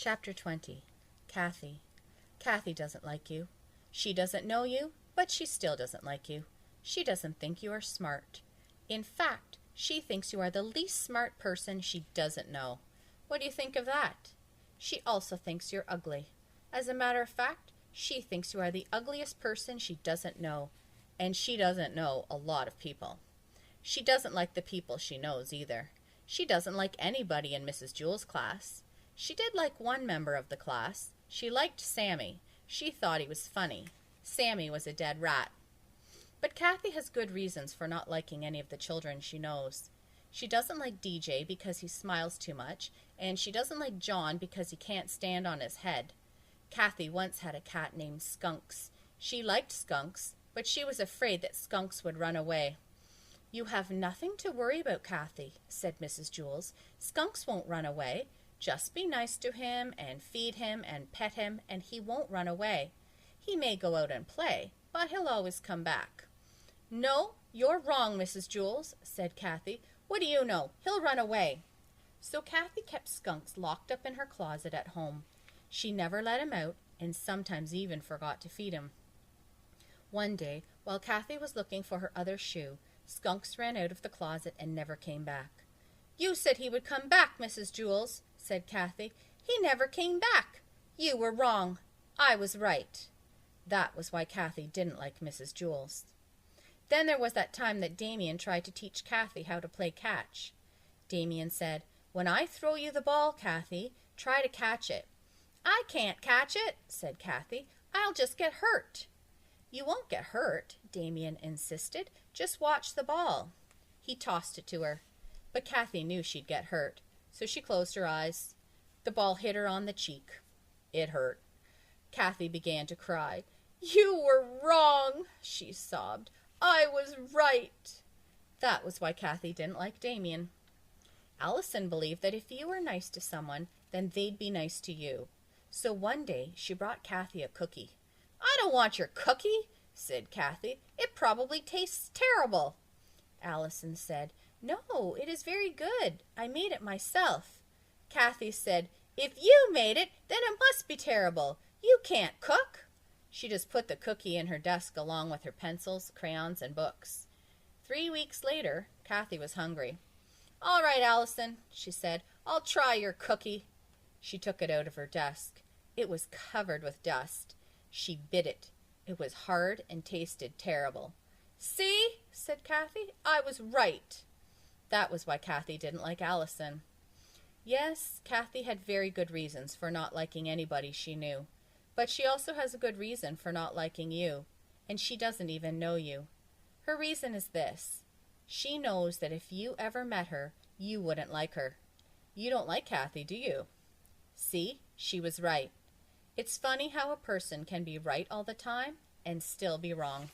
Chapter 20. Kathy. Kathy doesn't like you. She doesn't know you, but she still doesn't like you. She doesn't think you are smart. In fact, she thinks you are the least smart person she doesn't know. What do you think of that? She also thinks you're ugly. As a matter of fact, she thinks you are the ugliest person she doesn't know. And she doesn't know a lot of people. She doesn't like the people she knows either. She doesn't like anybody in Mrs. Jewell's class. She did like one member of the class. She liked Sammy. She thought he was funny. Sammy was a dead rat. But Kathy has good reasons for not liking any of the children she knows. She doesn't like DJ because he smiles too much, and she doesn't like John because he can't stand on his head. Kathy once had a cat named Skunks. She liked Skunks, but she was afraid that Skunks would run away. "You have nothing to worry about, Kathy," said Mrs. Jewls. "Skunks won't run away. Just be nice to him and feed him and pet him, and he won't run away. He may go out and play, but he'll always come back." "No, you're wrong, Mrs. Jewls," said Kathy. "What do you know? He'll run away." So Kathy kept Skunks locked up in her closet at home. She never let him out, and sometimes even forgot to feed him. One day, while Kathy was looking for her other shoe, Skunks ran out of the closet and never came back. "You said he would come back, Mrs. Jewls," said Kathy. "He never came back. You were wrong. I was right." That was why Kathy didn't like Mrs. Jewls. Then there was that time that Damien tried to teach Kathy how to play catch. Damien said, "When I throw you the ball, Kathy, try to catch it." "I can't catch it," said Kathy. "I'll just get hurt." "You won't get hurt," Damien insisted. "Just watch the ball." He tossed it to her, but Kathy knew she'd get hurt, so she closed her eyes. The ball hit her on the cheek. It hurt. Kathy began to cry. "You were wrong," she sobbed. "I was right." That was why Kathy didn't like Damien. Allison believed that if you were nice to someone, then they'd be nice to you. So one day she brought Kathy a cookie. "I don't want your cookie," said Kathy. "It probably tastes terrible." Allison said, "No, it is very good. I made it myself." Kathy said, "If you made it, then it must be terrible. You can't cook." She just put the cookie in her desk along with her pencils, crayons, and books. 3 weeks later, Kathy was hungry. "All right, Allison," she said, "I'll try your cookie." She took it out of her desk. It was covered with dust. She bit it. It was hard and tasted terrible. "See," said Kathy, "I was right." That was why Kathy didn't like Allison. Yes, Kathy had very good reasons for not liking anybody she knew. But she also has a good reason for not liking you, and she doesn't even know you. Her reason is this. She knows that if you ever met her, you wouldn't like her. You don't like Kathy, do you? See, she was right. It's funny how a person can be right all the time and still be wrong.